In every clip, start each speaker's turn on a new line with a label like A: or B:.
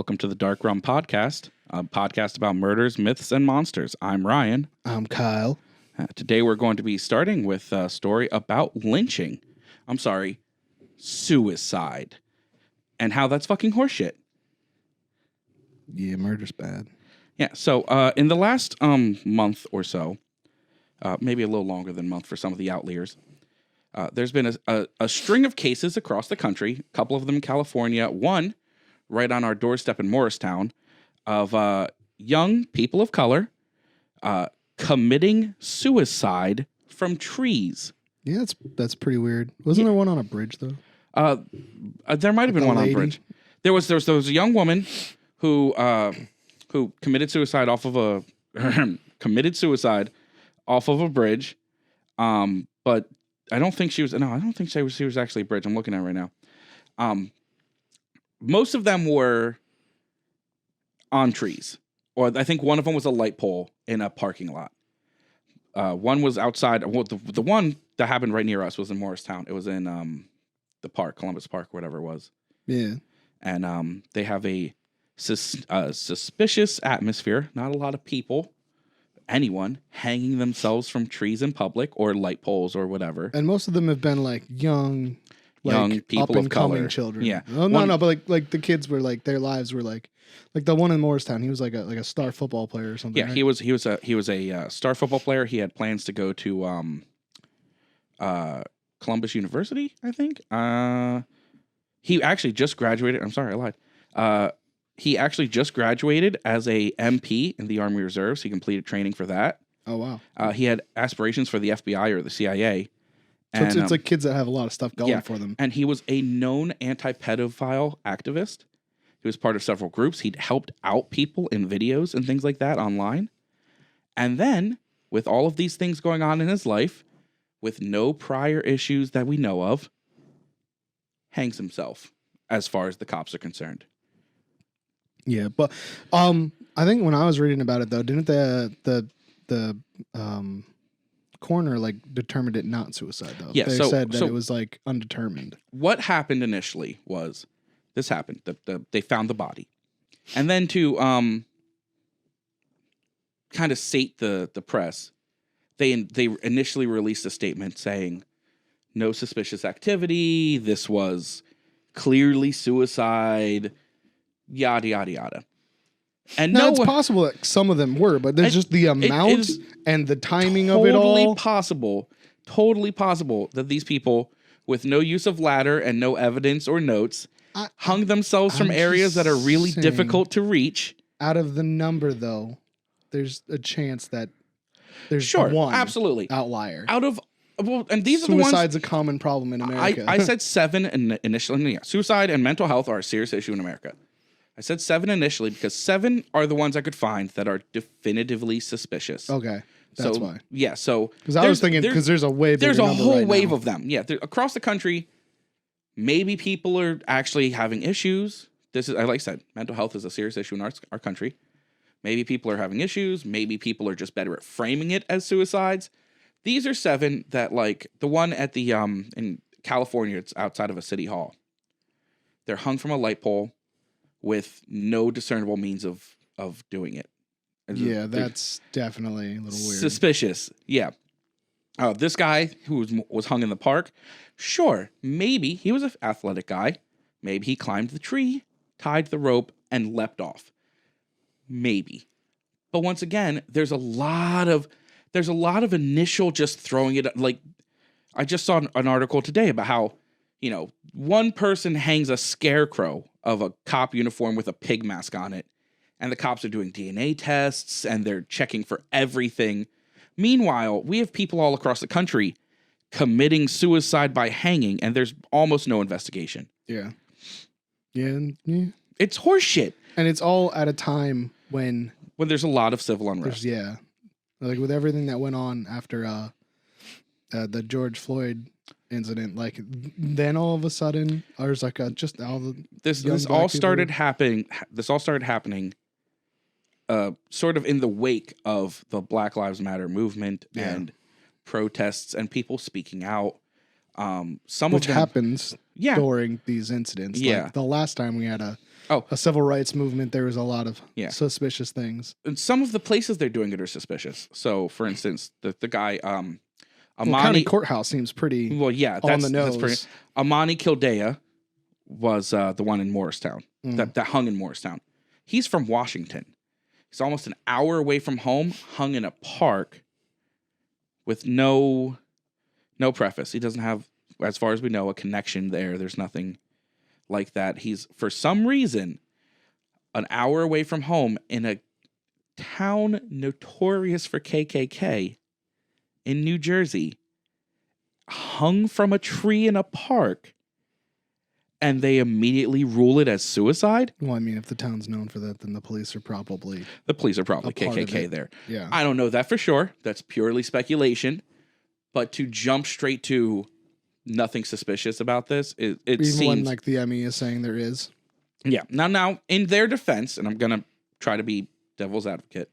A: welcome to the Dark Rum Podcast, a podcast about murders, myths, and monsters. I'm Ryan.
B: I'm Kyle.
A: Today we're going to be starting with a story about lynching. Suicide. And how that's fucking horseshit.
B: Yeah, murder's bad.
A: Yeah, so in the last month or so, maybe a little longer than a month for some of the outliers, there's been a string of cases across the country, a couple of them in California, one right on our doorstep in Morristown, of young people of color committing suicide from trees.
B: Yeah, that's pretty weird. Wasn't there one on a bridge, though?
A: There might have been one on a bridge. There was a young woman who committed suicide off of a bridge. But I don't think she was. No, I don't think she was actually a bridge. I'm looking at it right now. Most of them were on trees, or I think one of them was a light pole in a parking lot. One was outside. Well, the one that happened right near us was in Morristown. It was in the park, Columbus Park, whatever it was.
B: Yeah.
A: And they have a suspicious atmosphere. Not a lot of people, anyone, hanging themselves from trees in public or light poles or whatever.
B: And most of them have been like young
A: people
B: up and
A: of color,
B: coming children.
A: Yeah.
B: But like the kids were like their lives were like the one in Morristown. He was like a star football player or something.
A: Yeah,
B: right?
A: he was a star football player. He had plans to go to Columbus University, I think. He actually just graduated. I'm sorry, I lied. He actually just graduated as a MP in the Army Reserves. He completed training for that.
B: Oh wow.
A: He had aspirations for the FBI or the CIA.
B: So it's like kids that have a lot of stuff going for them.
A: And he was a known anti-pedophile activist. He was part of several groups. He'd helped out people in videos and things like that online. And then, with all of these things going on in his life, with no prior issues that we know of, hangs himself, as far as the cops are concerned.
B: Yeah, but I think when I was reading about it though, didn't the coroner like determined it not suicide though?
A: Yeah,
B: they said that it was like undetermined.
A: What happened initially was this happened. They found the body, and then to kind of sate the press, they initially released a statement saying no suspicious activity. This was clearly suicide. Yada yada yada. And
B: now it's possible that some of them were, but there's just the amount and the timing of it all.
A: Totally possible that these people, with no use of ladder and no evidence or notes, hung themselves from areas that are really difficult to reach.
B: Out of the number, though, there's a chance that there's one
A: absolutely
B: outlier.
A: And these are the ones.
B: Suicide's a common problem in America.
A: I said 7 initially. Yeah, suicide and mental health are a serious issue in America. I said 7 initially because 7 are the ones I could find that are definitively suspicious.
B: Okay, that's why.
A: Yeah, so
B: because I was thinking because there's a wave.
A: There's a whole wave of them. Yeah, across the country. Maybe people are actually having issues. This is, like I said, mental health is a serious issue in our country. Maybe people are having issues. Maybe people are just better at framing it as suicides. These are 7 that, like the one at the in California, it's outside of a city hall. They're hung from a light pole with no discernible means of doing it.
B: Yeah, that's definitely a little weird.
A: Suspicious. Yeah. This guy who was hung in the park, sure, maybe he was an athletic guy. Maybe he climbed the tree, tied the rope, and leapt off. Maybe. But once again, there's a lot of initial just throwing it. Like, I just saw an article today about how, one person hangs a scarecrow of a cop uniform with a pig mask on it, and the cops are doing DNA tests, and they're checking for everything. Meanwhile, we have people all across the country committing suicide by hanging, and there's almost no investigation.
B: Yeah. Yeah.
A: It's horseshit.
B: And it's all at a time when
A: there's a lot of civil unrest.
B: Yeah. Like with everything that went on after the George Floyd incident, like then all of a sudden there's like just all the
A: this all started happening sort of in the wake of the Black Lives Matter movement and protests and people speaking out.
B: Which happens during these incidents.
A: Yeah.
B: Like the last time we had a a civil rights movement, there was a lot of
A: Yeah.
B: suspicious things.
A: And some of the places they're doing it are suspicious. So, for instance, the guy
B: Well, county
A: Amani.
B: courthouse seems pretty
A: Well, yeah,
B: on the
A: that's
B: nose.
A: pretty. Amani Kildea was the one in Morristown that hung in Morristown. He's from Washington. He's almost an hour away from home, hung in a park with no preface. He doesn't have, as far as we know, a connection there. There's nothing like that. He's, for some reason, an hour away from home in a town notorious for KKK in New Jersey, hung from a tree in a park, and they immediately rule it as suicide.
B: Well, I mean, if the town's known for that, then the police are probably
A: The police are probably
B: a part of
A: KKK
B: it.
A: there.
B: Yeah.
A: I don't know that for sure. That's purely speculation. But to jump straight to nothing suspicious about this, it
B: Even
A: seems
B: when like the ME is saying there is.
A: yeah. Now, in their defense, and I'm gonna try to be devil's advocate,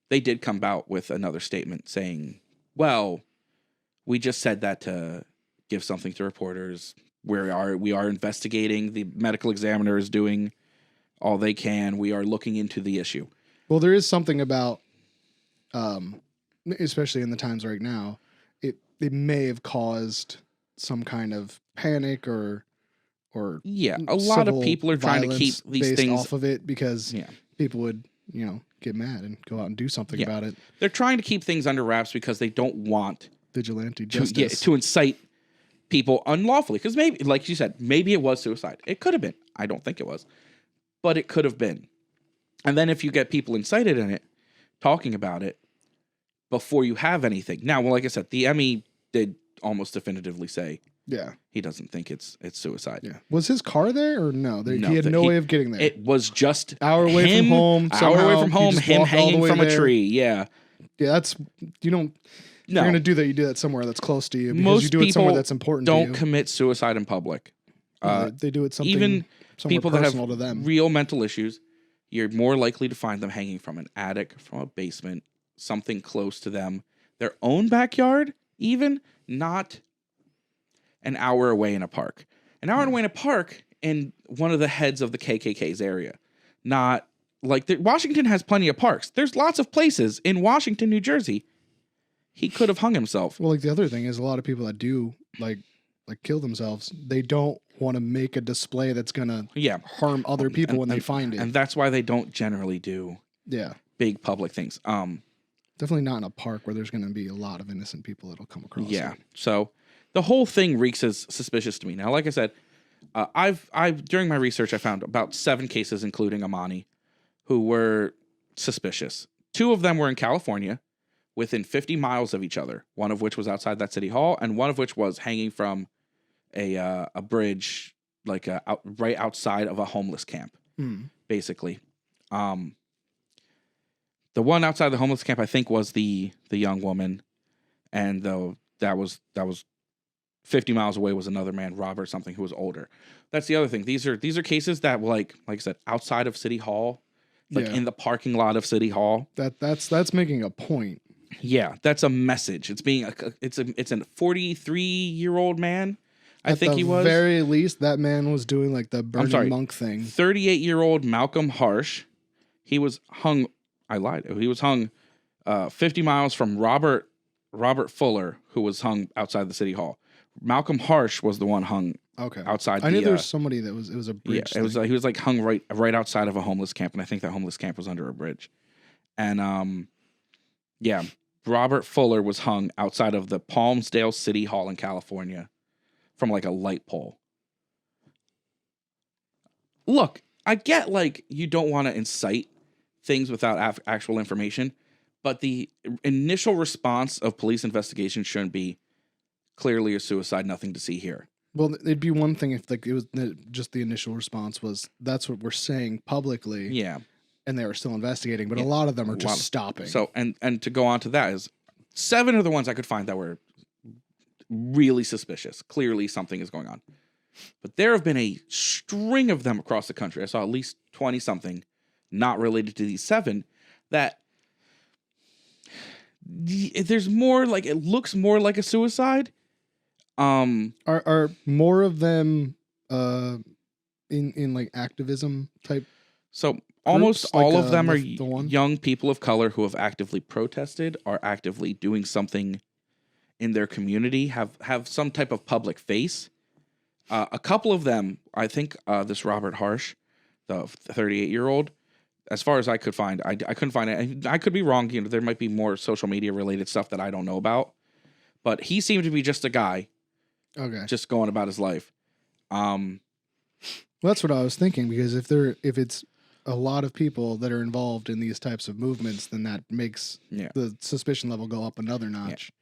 A: they did come out with another statement saying, "Well, we just said that to give something to reporters. We are investigating. The medical examiner is doing all they can. We are looking into the issue."
B: Well, there is something about, especially in the times right now, it may have caused some kind of panic or
A: Yeah, a lot of
B: civil
A: people are trying to keep
B: violence
A: these
B: based
A: things
B: off of it because
A: Yeah.
B: people would get mad and go out and do something
A: Yeah.
B: about it.
A: They're trying to keep things under wraps because they don't want
B: Vigilante
A: to,
B: justice.
A: to incite people unlawfully. Because maybe, like you said, maybe it was suicide. It could have been. I don't think it was, but it could have been. And then if you get people incited in it, talking about it before you have anything. Now, well, like I said, the ME did almost definitively say
B: Yeah.
A: he doesn't think it's suicide.
B: Yeah. Was his car there or no?
A: No,
B: He had no way of getting there.
A: It was just
B: Hour away
A: him,
B: from home.
A: Hour away
B: somehow,
A: from
B: he
A: home.
B: just
A: Him
B: walked all the
A: hanging
B: way
A: from a
B: there.
A: tree. Yeah.
B: Yeah, that's you don't. If
A: No.
B: you're gonna do that, you do that somewhere that's close to you because
A: Most
B: you do it somewhere
A: people
B: that's important to
A: Don't
B: you.
A: commit suicide in public.
B: They do it something
A: Even
B: somewhere
A: people that
B: personal
A: have
B: to them.
A: real mental issues, you're more likely to find them hanging from an attic, from a basement, something close to them, their own backyard, even not an hour away in a park. An hour away in a park in one of the heads of the KKK's area. Not like Washington has plenty of parks. There's lots of places in Washington, New Jersey. He could have hung himself.
B: Well, like the other thing is a lot of people that do like kill themselves. They don't want to make a display that's gonna
A: Yeah.
B: harm other people when they find it.
A: And that's why they don't generally do
B: Yeah,
A: big public things.
B: definitely not in a park where there's gonna be a lot of innocent people that'll come across.
A: Yeah.
B: it.
A: So the whole thing reeks as suspicious to me. Now, like I said, I've during my research I found about 7 cases, including Amani, who were suspicious. 2 of them were in California, within 50 miles of each other. One of which was outside that city hall, and one of which was hanging from a bridge, like right outside of a homeless camp, basically. The one outside the homeless camp, I think, was the young woman, and though that was 50 miles away was another man, Robert something, who was older. That's the other thing. These are cases that, like I said, outside of City Hall, like
B: Yeah.
A: in the parking lot of City Hall.
B: That's making a point.
A: Yeah, that's a message. It's being it's a 43-year-old man. I think he was.
B: At the very least, that man was doing like the burning monk thing.
A: 38-year-old Malcolm Harsh. He was hung. I lied. He was hung 50 miles from Robert Fuller, who was hung outside the City Hall. Malcolm Harsh was the one hung
B: Okay.
A: outside.
B: I knew there was somebody that was. It was a
A: Yeah,
B: bridge.
A: it was. He was like hung right outside of a homeless camp, and I think that homeless camp was under a bridge. And yeah, Robert Fuller was hung outside of the Palmsdale City Hall in California from like a light pole. Look, I get like you don't want to incite things without actual information, but the initial response of police investigation shouldn't be clearly a suicide, nothing to see here.
B: Well, it'd be one thing if like it was just the initial response was that's what we're saying publicly.
A: Yeah.
B: And they were still investigating, but a lot of them are just stopping.
A: So, and to go on to that is 7 of the ones I could find that were really suspicious. Clearly something is going on. But there have been a string of them across the country. I saw at least 20 something not related to these 7 that there's more like, it looks more like a suicide.
B: Are more of them in like activism type.
A: So almost
B: Groups, like,
A: all of them are
B: the one?
A: young people of color who have actively protested, are actively doing something in their community, have some type of public face. A couple of them, I think this Robert Harsh, the 38-year-old, as far as I could find, I couldn't find it. I could be wrong. You know, there might be more social media related stuff that I don't know about. But he seemed to be just a guy, just going about his life.
B: Well, that's what I was thinking, because if it's a lot of people that are involved in these types of movements, then that makes the suspicion level go up another notch.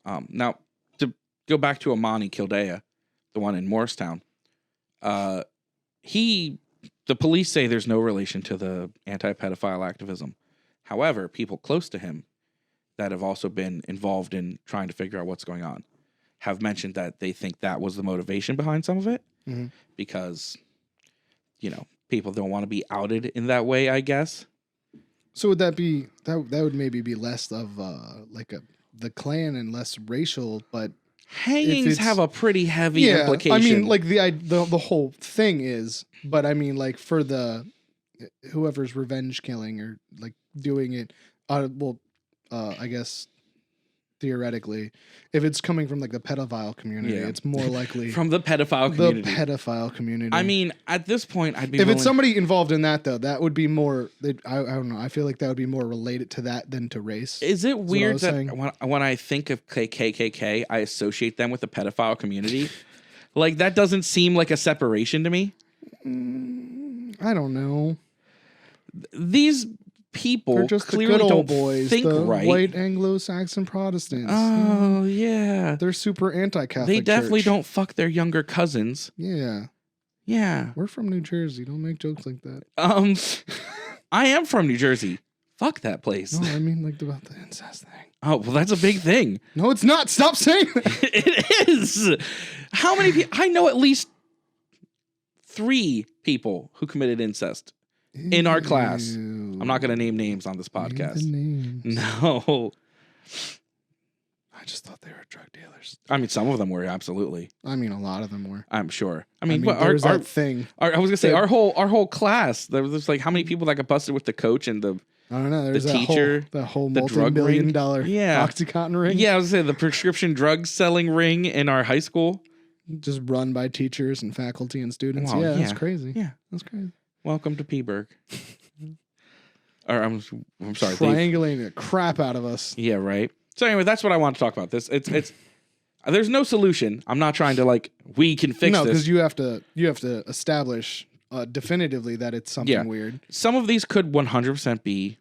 A: Yeah. Now, to go back to Amani Kildea, the one in Morristown, the police say there's no relation to the anti-pedophile activism. However, people close to him that have also been involved in trying to figure out what's going on have mentioned that they think that was the motivation behind some of it, because, you know, people don't want to be outed in that way, I guess.
B: So would that be that would maybe be less of the Klan and less racial, but
A: hangings have a pretty heavy implication.
B: I mean, like the whole thing is, but I mean, like for the whoever's revenge killing or like doing it, I guess theoretically, if it's coming from like the pedophile community, it's more likely
A: from the pedophile community.
B: The pedophile community.
A: I mean, at this point, I'd be
B: if it's somebody involved in that, though, that would be more. I don't know. I feel like that would be more related to that than to race.
A: Is it weird that when I think of KKK, I associate them with the pedophile community? Like, that doesn't seem like a separation to me.
B: I don't know.
A: These people
B: they're just
A: clearly
B: the good old
A: don't
B: boys,
A: think
B: the
A: right.
B: White Anglo-Saxon Protestants.
A: Oh yeah,
B: they're super anti-Catholic.
A: They definitely don't fuck their younger cousins.
B: Yeah. We're from New Jersey. Don't make jokes like that.
A: I am from New Jersey. Fuck that place.
B: No, I mean like about the incest thing.
A: Oh well, that's a big thing.
B: No, it's not. Stop saying that.
A: It is. How many people? I know at least 3 people who committed incest in our class. I'm not going to name names on this podcast. No.
B: I just thought they were drug dealers.
A: I mean, some of them were, absolutely.
B: I mean, a lot of them were.
A: I'm sure. I mean
B: there's that thing.
A: I was going to say, our whole class, there was like how many people that got busted with the coach and the
B: I don't know. There's
A: the teacher,
B: the whole
A: the
B: multi-billion-dollar Oxycontin ring.
A: Yeah, I was going to say the prescription drug selling ring in our high school.
B: Just run by teachers and faculty and students.
A: Wow,
B: that's crazy.
A: Yeah,
B: that's crazy.
A: Welcome to Peaburg. Or I'm sorry.
B: Triangulating the crap out of us.
A: Yeah, right. So anyway, that's what I want to talk about. It's there's no solution. I'm not trying to like we can fix this.
B: No, because you have to establish definitively that it's something weird.
A: Some of these could 100% be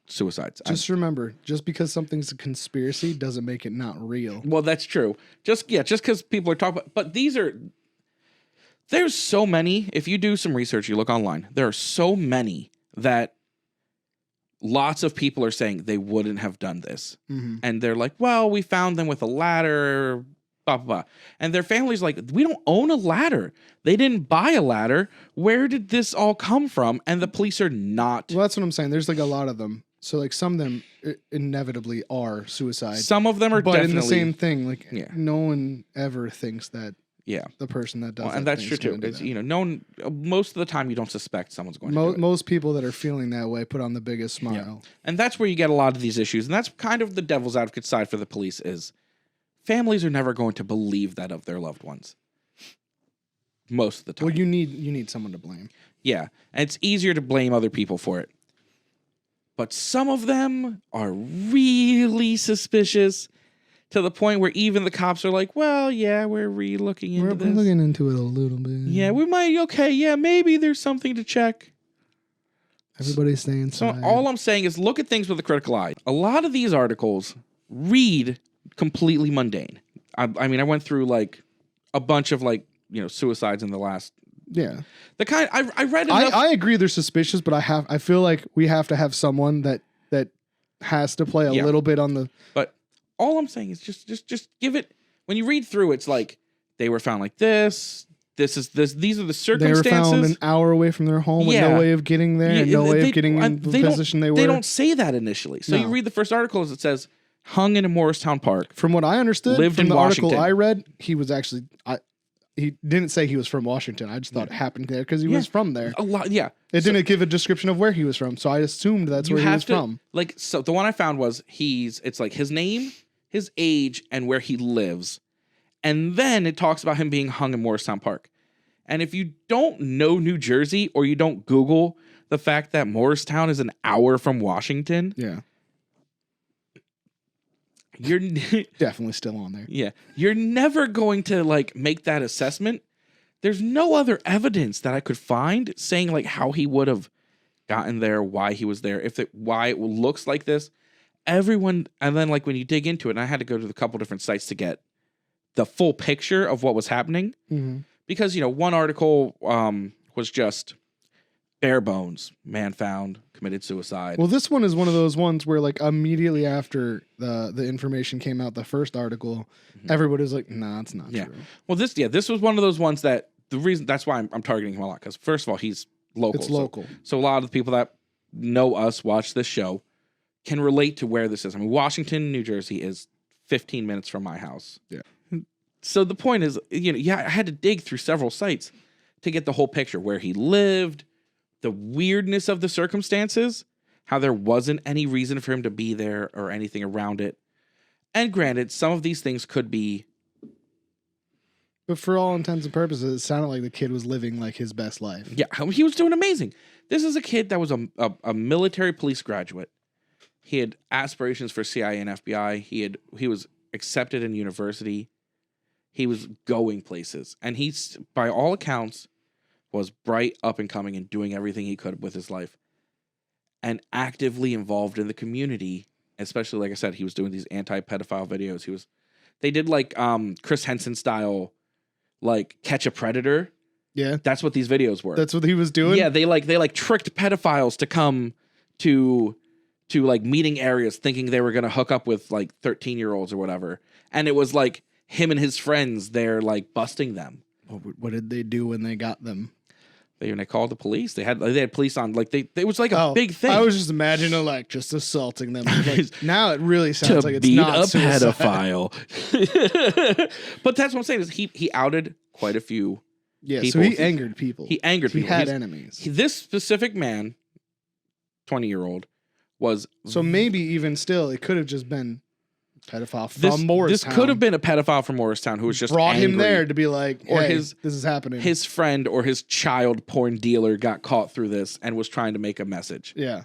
A: suicides.
B: Just remember, just because something's a conspiracy doesn't make it not real.
A: Well, that's true. Just because people are talking about, but there's so many. If you do some research, you look online, there are so many that lots of people are saying they wouldn't have done this. And they're like, well, we found them with a ladder, blah, blah, blah. And their family's like, we don't own a ladder. They didn't buy a ladder. Where did this all come from? And the police are not.
B: Well, that's what I'm saying. There's like a lot of them. So like some of them inevitably are suicide.
A: Some of them are
B: but
A: definitely.
B: in the same thing. Like no one ever thinks that the person that does
A: and that's true too. It's, no one, most of the time you don't suspect someone's going to do it.
B: Most people that are feeling that way put on the biggest smile.
A: And that's where you get a lot of these issues. And that's kind of the devil's advocate side for the police is families are never going to believe that of their loved ones. Most of the time.
B: Well, you need someone to blame.
A: Yeah. And it's easier to blame other people for it. But some of them are really suspicious to the point where even the cops are like, well, yeah, we're re-looking into this.
B: We're looking into it a little bit.
A: Yeah, we might, maybe there's something to check.
B: Everybody stay inside.
A: So all I'm saying is look at things with a critical eye. A lot of these articles read completely mundane. I mean, I went through like a bunch of like, suicides in the last...
B: Yeah.
A: The kind I read enough.
B: I agree they're suspicious, but I feel like we have to have someone that has to play a little bit on the.
A: But all I'm saying is just give it, when you read through, it's like they were found like this. These are the circumstances.
B: They were found an hour away from their home with no way of getting there and no way of getting in the position they were.
A: They don't say that initially. So you read the first article as it says hung in a Morristown park.
B: From what I understood,
A: lived
B: from
A: in
B: the
A: Washington.
B: article I read, he was actually he didn't say he was from Washington. I just thought it happened there because he was from there.
A: A lot, yeah.
B: It didn't give a description of where he was from, so I assumed that's where he was from.
A: Like, so the one I found was it's like his name, his age, and where he lives. And then it talks about him being hung in Morristown Park. And if you don't know New Jersey or you don't Google the fact that Morristown is an hour from Washington, you're
B: definitely still on there.
A: Yeah. You're never going to like make that assessment. There's no other evidence that I could find saying like how he would have gotten there, why he was there, why it looks like this. Everyone, and then like when you dig into it, and I had to go to a couple different sites to get the full picture of what was happening.
B: Mm-hmm.
A: Because, one article was just bare bones, man found, committed suicide.
B: Well, this one is one of those ones where like immediately after the information came out, the first article, everybody's like, nah, it's not true.
A: Well, this was one of those ones that the reason that's why I'm targeting him a lot. Because first of all, he's local.
B: It's local.
A: So a lot of the people that know us, watch this show, can relate to where this is. I mean, Washington, New Jersey is 15 minutes from my house.
B: Yeah.
A: So the point is, I had to dig through several sites to get the whole picture, where he lived, the weirdness of the circumstances, how there wasn't any reason for him to be there or anything around it. And granted, some of these things could be.
B: But for all intents and purposes, it sounded like the kid was living like his best life.
A: Yeah, he was doing amazing. This is a kid that was a military police graduate. He had aspirations for CIA and FBI. He was accepted in university. He was going places. And he's, by all accounts, was bright, up and coming, and doing everything he could with his life. And actively involved in the community. Especially, like I said, he was doing these anti-pedophile videos. They did like Chris Henson style, like Catch a Predator.
B: Yeah.
A: That's what these videos were.
B: That's what he was doing?
A: Yeah, they tricked pedophiles to come to like meeting areas thinking they were going to hook up with like 13-year-olds or whatever. And it was like him and his friends, they're like busting them.
B: What did they do when they got them?
A: They called the police. They had police on, like it was like a big thing.
B: I was just imagining like just assaulting them. Like, now it really sounds like it's
A: beat
B: not
A: a
B: suicide.
A: pedophile. But that's what I'm saying is he outed quite a few.
B: Yeah,
A: people.
B: So he angered people.
A: He angered people.
B: He had enemies.
A: This specific man, 20-year-old, was.
B: So maybe even still, it could have just been a pedophile from Morristown.
A: This could have been a pedophile from Morristown who was just
B: brought
A: angry.
B: him there to be like, hey,
A: or
B: this is happening.
A: His friend or his child porn dealer got caught through this and was trying to make a message.
B: Yeah.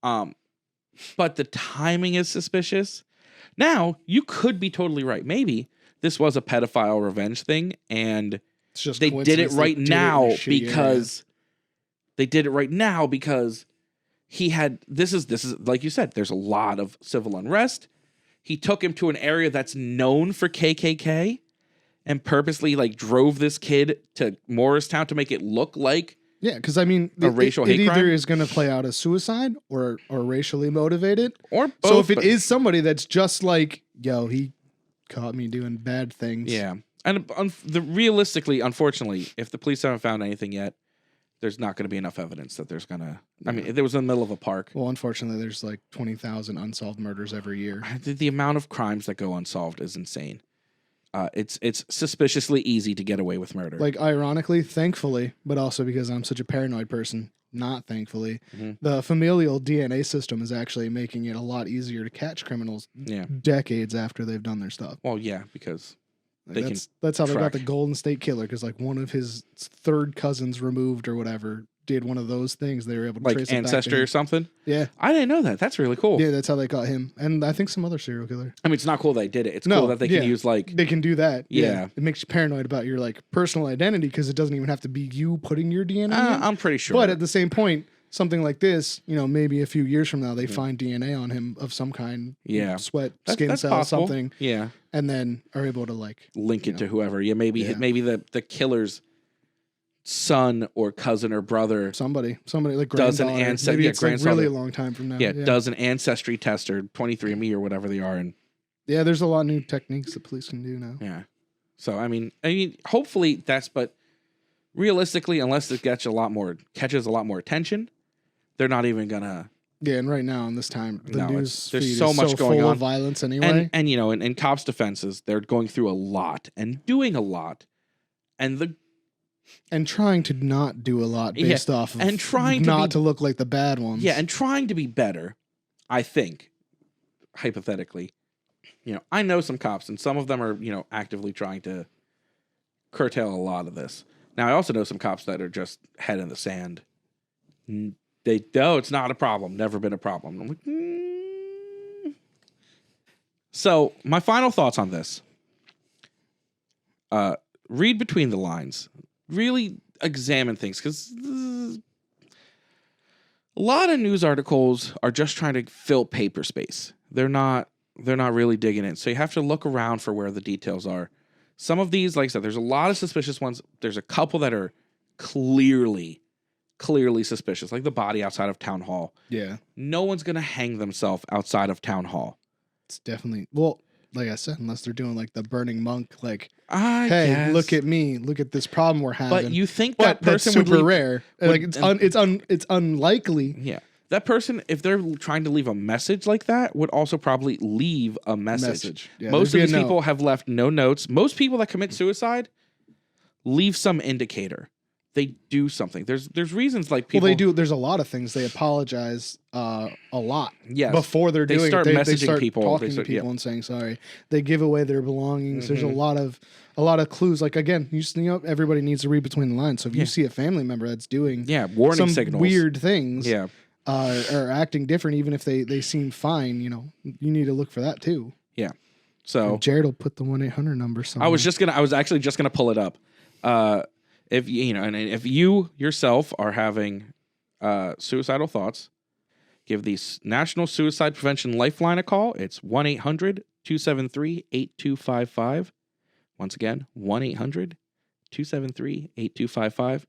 A: But the timing is suspicious. Now, you could be totally right. Maybe this was a pedophile revenge thing, and
B: it's just
A: they did it right now because he had this is like you said, there's a lot of civil unrest. He took him to an area that's known for KKK and purposely like drove this kid to Morristown to make it look like
B: because I mean
A: a racial hate
B: crime.
A: It either
B: is going to play out as suicide or racially motivated
A: or both,
B: so if it is somebody that's just like, yo, he caught me doing bad things.
A: Yeah. And realistically, unfortunately, if the police haven't found anything yet, there's not going to be enough evidence that there's going to. I mean, it was in the middle of a park.
B: Well, unfortunately, there's like 20,000 unsolved murders every year.
A: The amount of crimes that go unsolved is insane. It's suspiciously easy to get away with murder.
B: Like, ironically, thankfully, but also because I'm such a paranoid person, not thankfully, the familial DNA system is actually making it a lot easier to catch criminals decades after they've done their stuff.
A: Well, yeah, because.
B: That's how they got the Golden State Killer, because like one of his third cousins removed or whatever did one of those things. They were able to trace it
A: Ancestry
B: back to
A: or something.
B: Yeah,
A: I didn't know that. That's really cool.
B: Yeah, that's how they got him, and I think some other serial killer.
A: I mean, it's not cool they did it. It's cool that they can use like
B: they can do that.
A: Yeah,
B: it makes you paranoid about your like personal identity because it doesn't even have to be you putting your DNA.
A: I'm pretty sure,
B: but at the same point. Something like this, maybe a few years from now, they find DNA on him of some kind.
A: Yeah.
B: Sweat, skin cell,
A: possible.
B: something.
A: Yeah.
B: And then are able to like
A: link it to whoever. Yeah. Maybe the killer's son or cousin or brother.
B: Somebody like
A: does an
B: ancestry. Maybe it's like really a long time from now.
A: Yeah. Does an ancestry test or 23andMe or whatever they are. And
B: yeah, there's a lot of new techniques that police can do now.
A: Yeah. So, I mean, hopefully but realistically, unless it catches a lot more attention, they're not even gonna.
B: Yeah, and right now in this time, the news
A: there's so much going
B: full
A: on
B: of violence anyway.
A: And in cops' defenses, they're going through a lot and doing a lot,
B: And trying to not do a lot based off of
A: and trying
B: to look like the bad ones.
A: Yeah, and trying to be better, I think, hypothetically. I know some cops, and some of them are, actively trying to curtail a lot of this. Now, I also know some cops that are just head in the sand. It's not a problem. Never been a problem. I'm like, So, my final thoughts on this. Read between the lines. Really examine things, because a lot of news articles are just trying to fill paper space. They're not really digging in. So you have to look around for where the details are. Some of these, like I said, there's a lot of suspicious ones. There's a couple that are clearly suspicious, like the body outside of Town Hall.
B: Yeah.
A: No one's going to hang themselves outside of Town Hall.
B: It's definitely, well, like I said, unless they're doing like the burning monk, like,
A: I
B: hey,
A: guess.
B: look at me, look at this problem we're having.
A: But you think that person
B: that's super
A: would
B: rare. Like it's unlikely.
A: Yeah. That person, if they're trying to leave a message like that, would also probably leave a message.
B: Yeah,
A: most of these people have left no notes. Most people that commit suicide leave some indicator. They do something. There's reasons like people.
B: Well, they do. There's a lot of things. They apologize a lot.
A: Yes.
B: Before they're doing
A: start
B: it. They
A: messaging
B: start
A: people.
B: talking to people and saying sorry. They give away their belongings. There's a lot of clues. Like again, everybody needs to read between the lines. So if you see a family member that's doing
A: warning
B: some
A: signals,
B: weird things,
A: or
B: acting different, even if they seem fine, you need to look for that too.
A: Yeah. So
B: and Jared will put the 1-800 number somewhere.
A: I was actually just gonna pull it up. If and if you yourself are having suicidal thoughts, give the National Suicide Prevention Lifeline a call. It's 1-800-273-8255. Once again, 1-800-273-8255.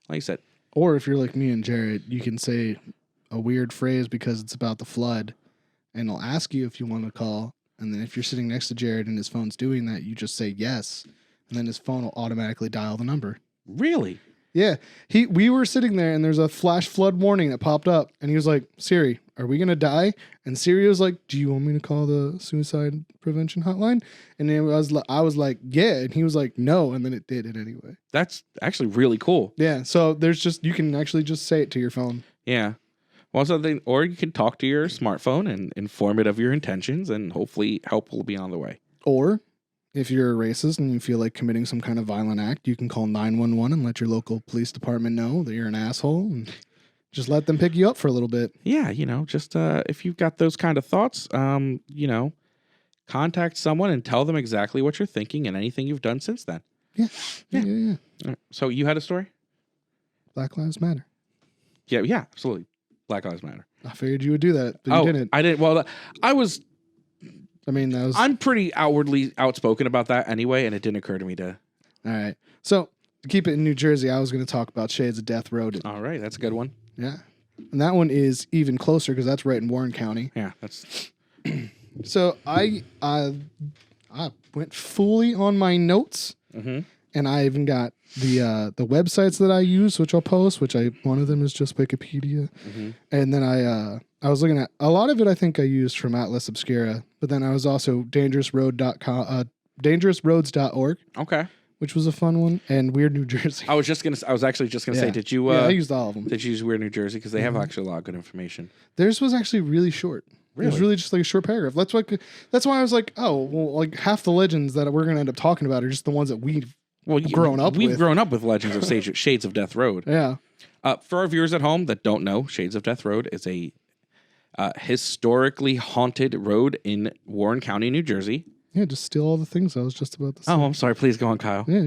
A: Like I said.
B: Or if you're like me and Jared, you can say a weird phrase because it's about the flood, and it'll ask you if you want to call. And then if you're sitting next to Jared and his phone's doing that, you just say yes, and then his phone will automatically dial the number.
A: Really?
B: Yeah. We were sitting there and there's a flash flood warning that popped up, and he was like, Siri, are we going to die? And Siri was like, do you want me to call the suicide prevention hotline? And I was like, yeah. And he was like, no. And then it did it anyway.
A: That's actually really cool.
B: Yeah. So you can actually just say it to your phone.
A: Yeah. Well, or you can talk to your smartphone and inform it of your intentions, and hopefully help will be on the way.
B: Or if you're a racist and you feel like committing some kind of violent act, you can call 911 and let your local police department know that you're an asshole, and just let them pick you up for a little bit. Yeah,
A: just if you've got those kind of thoughts, contact someone and tell them exactly what you're thinking and anything you've done since then.
B: Yeah.
A: Right. So you had a story?
B: Black Lives Matter.
A: Yeah, absolutely. Black Lives Matter.
B: I figured you would do that, but you didn't.
A: I didn't. Well, I'm pretty outwardly outspoken about that anyway, and it didn't occur to me to.
B: All right. So to keep it in New Jersey, I was going to talk about Shades of Death Road.
A: All right, that's a good one.
B: Yeah, and that one is even closer because that's right in Warren County.
A: Yeah, that's.
B: So I went fully on my notes, and I even got the websites that I use, which I'll post. One of them is just Wikipedia, and then I was looking at a lot of it. I think I used from Atlas Obscura, but then I was also dangerousroads.org.
A: Okay.
B: Which was a fun one, and Weird New Jersey.
A: I was actually just gonna say, did you?
B: I used all of them.
A: Did you use Weird New Jersey? Because they have actually a lot of good information.
B: Theirs was actually really short.
A: Really?
B: It was really just like a short paragraph. That's why I was like, oh, well, like half the legends that we're gonna end up talking about are just the ones that we've grown up with.
A: We've grown up with Legends of Shades of Death Road.
B: Yeah.
A: For our viewers at home that don't know, Shades of Death Road is a historically haunted road in Warren County, New Jersey.
B: Yeah, just steal all the things I was just about to say.
A: Oh, I'm sorry. Please go on, Kyle.
B: Yeah,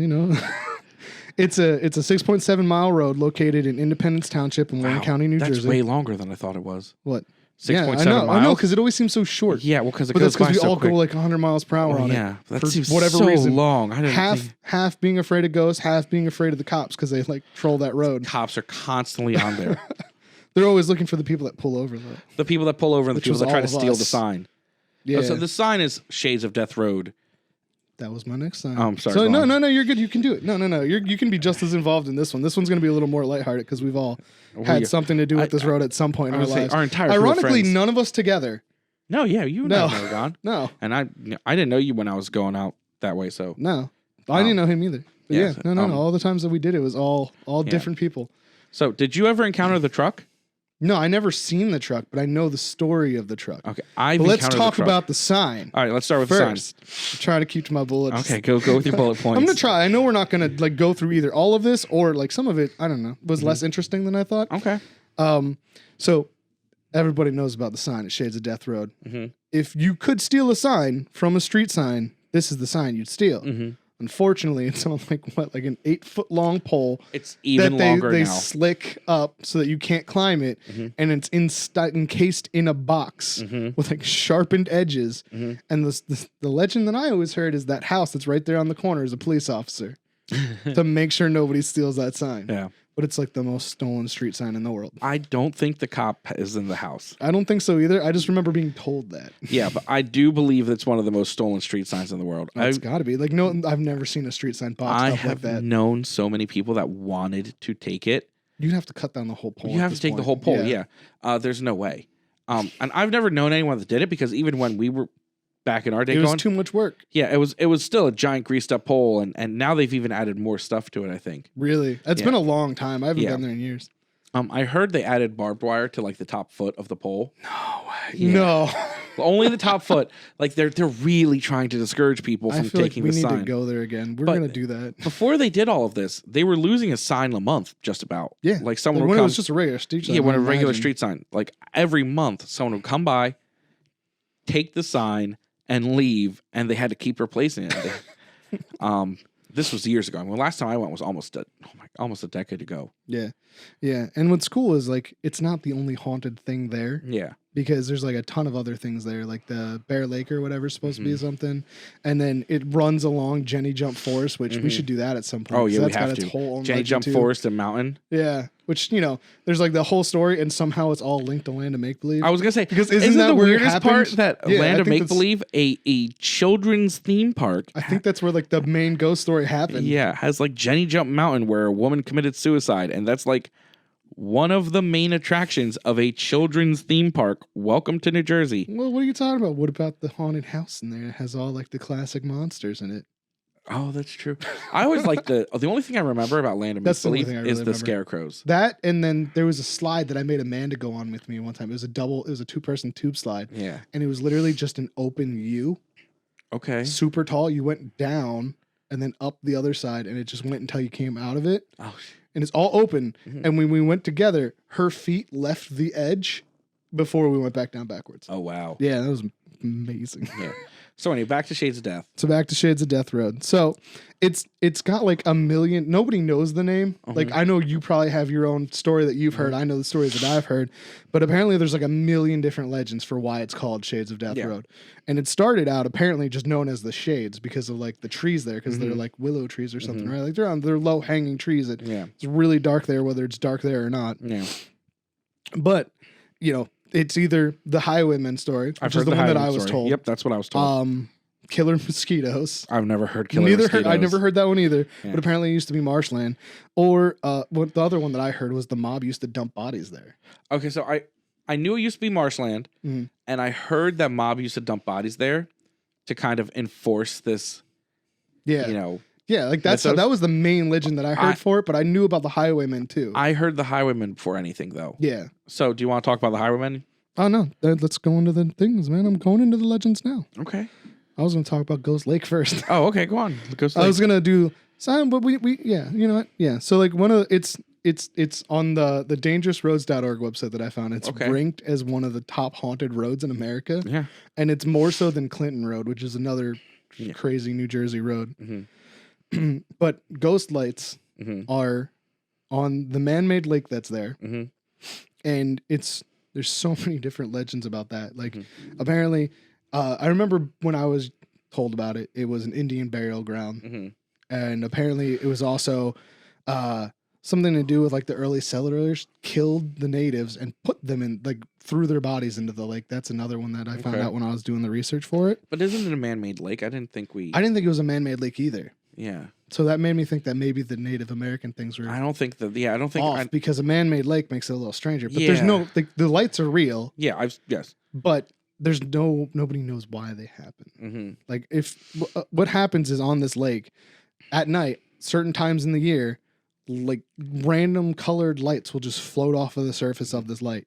B: It's a 6.7 mile road located in Independence Township in Warren County, New Jersey.
A: That's way longer than I thought it was.
B: What?
A: 6.7 miles?
B: I know, because it always seems so short.
A: Yeah, well, because
B: we all go like 100 miles per hour on it.
A: Yeah, that
B: for
A: seems
B: whatever
A: so
B: reason.
A: long.
B: Half being afraid of ghosts, half being afraid of the cops because they like troll that road.
A: Cops are constantly on there.
B: They're always looking for the people that pull over, though.
A: The people that pull over and the people that try to steal the sign.
B: Yeah.
A: So the sign is Shades of Death Road.
B: That was my next sign.
A: Oh, I'm sorry.
B: So no, you're good. You can do it. No. You can be just as involved in this one. This one's going to be a little more lighthearted because we've all had something to do with this road at some point in our lives.
A: Our entire
B: Ironically, none of us together.
A: No, yeah, you and I were gone.
B: No.
A: And I didn't know you when I was going out that way, so.
B: No. I didn't know him either. But
A: Yes,
B: yeah, no. All the times that we did it was all different people.
A: So, did you ever encounter the truck?
B: No, I never seen the truck, but I know the story of the truck.
A: Okay,
B: but let's talk about the sign.
A: All right, let's start with
B: first.
A: the sign.
B: I'm trying to keep to my bullets.
A: Okay, go with your bullet points.
B: I'm gonna try. I know we're not gonna like go through either all of this or like some of it. I don't know. Was less interesting than I thought.
A: Okay.
B: So everybody knows about the sign at Shades of Death Road.
A: Mm-hmm.
B: If you could steal a sign from a street sign, this is the sign you'd steal.
A: Mm-hmm.
B: Unfortunately, it's on like an 8-foot long pole.
A: It's even longer
B: they
A: now.
B: slick up so that you can't climb it, and it's encased in a box with like sharpened edges. And the legend that I always heard is that house that's right there on the corner is a police officer to make sure nobody steals that sign.
A: Yeah.
B: But it's like the most stolen street sign in the world.
A: I don't think the cop is in the house.
B: I don't think so either. I just remember being told that.
A: Yeah, but I do believe it's one of the most stolen street signs in the world.
B: It's got to be. Like, no, I've never seen a street sign boxed up like that.
A: I have known so many people that wanted to take it.
B: You'd have to cut down the whole pole.
A: You have to take the whole pole, yeah. There's no way. And I've never known anyone that did it because even when we were back in our day
B: it was too much work.
A: Yeah, it was still a giant greased up pole, and now they've even added more stuff to it, I think.
B: Really? It's been a long time. I haven't been there in years.
A: I heard they added barbed wire to like the top foot of the pole.
B: No way.
A: Yeah.
B: No.
A: Only the top foot. Like they're really trying to discourage people from taking the sign.
B: We need to go there again. We're going to do that.
A: Before they did all of this, they were losing a sign a month, just about.
B: Yeah.
A: Like someone
B: when
A: would come.
B: It was just a regular street sign.
A: Yeah, when a regular street sign. Like every month, someone would come by, take the sign, and leave, and they had to keep replacing it. This was years ago. I mean, last time I went was almost a decade ago.
B: Yeah, yeah. And what's cool is like it's not the only haunted thing there.
A: Yeah,
B: because there's like a ton of other things there, like the Bear Lake or whatever is supposed to be something, and then it runs along Jenny Jump Forest, which we should do that at some point.
A: Oh yeah,
B: that's
A: we have
B: got
A: to.
B: Its whole own
A: Jenny Jump
B: too.
A: Forest and Mountain.
B: Yeah, which there's like the whole story, and somehow it's all linked to Land of Make Believe.
A: I was gonna say
B: because
A: isn't
B: that
A: the
B: where
A: weirdest part that Land of Make Believe, a children's theme park?
B: I think that's where like the main ghost story happened.
A: Yeah, has like Jenny Jump Mountain where a woman committed suicide, and that's like one of the main attractions of a children's theme park. Welcome to New Jersey.
B: Well, what are you talking about? What about the haunted house in there? It has all like the classic monsters in it.
A: Oh, that's true. I always like the only thing I remember about Land of Make Believe is the scarecrows.
B: That, and then there was a slide that I made Amanda go on with me one time. It was a 2-person tube slide.
A: Yeah.
B: And it was literally just an open U.
A: Okay.
B: Super tall. You went down and then up the other side, and it just went until you came out of it.
A: Oh,
B: and it's all open. And when we went together, her feet left the edge before we went back down backwards.
A: Oh, wow.
B: Yeah, that was amazing.
A: Yeah. So anyway, back to Shades of Death.
B: So back to Shades of Death Road. So it's got like a million. Nobody knows the name. Like I know you probably have your own story that you've heard. I know the stories that I've heard, but apparently there's like a million different legends for why it's called Shades of Death Road. And it started out apparently just known as the Shades because of like the trees there, because they're like willow trees or something, right? Like they're low hanging trees. It's really dark there, whether it's dark there or not.
A: Yeah.
B: But it's either the Highwaymen story, which is the one that I was told.
A: Yep, that's what I was told.
B: Killer mosquitoes.
A: I've never heard killer mosquitoes.
B: I never heard that one either. Yeah. But apparently it used to be marshland. Or the other one that I heard was the mob used to dump bodies there.
A: Okay, so I knew it used to be marshland, and I heard that mob used to dump bodies there to kind of enforce this.
B: Yeah. Yeah, like that was the main legend that I heard for it, but I knew about the Highwaymen too.
A: I heard the Highwaymen before anything though.
B: Yeah.
A: So do you want to talk about the Highwaymen?
B: Oh no, let's go into the things, man. I'm going into the legends now.
A: Okay.
B: I was going to talk about Ghost Lake first.
A: Oh, okay, go on. Ghost Lake.
B: I was going to do some, but we you know what? Yeah. So like one of it's on the dangerousroads.org website that I found. It's ranked as one of the top haunted roads in America.
A: Yeah.
B: And it's more so than Clinton Road, which is another crazy New Jersey road. But ghost lights are on the man-made lake that's there. And there's so many different legends about that. Like apparently I remember when I was told about it, it was an Indian burial ground. And apparently it was also something to do with like the early settlers killed the natives and put them in, like threw their bodies into the lake. That's another one that I found out when I was doing the research for it.
A: But isn't it a man-made lake? I didn't think
B: it was a man-made lake either.
A: Yeah.
B: So that made me think that maybe the Native American things were.
A: I don't think
B: off because a man-made lake makes it a little stranger. But there's no the lights are real.
A: Yeah, yes.
B: But there's nobody knows why they happen. Like if what happens is on this lake at night, certain times in the year, like random colored lights will just float off of the surface of this light.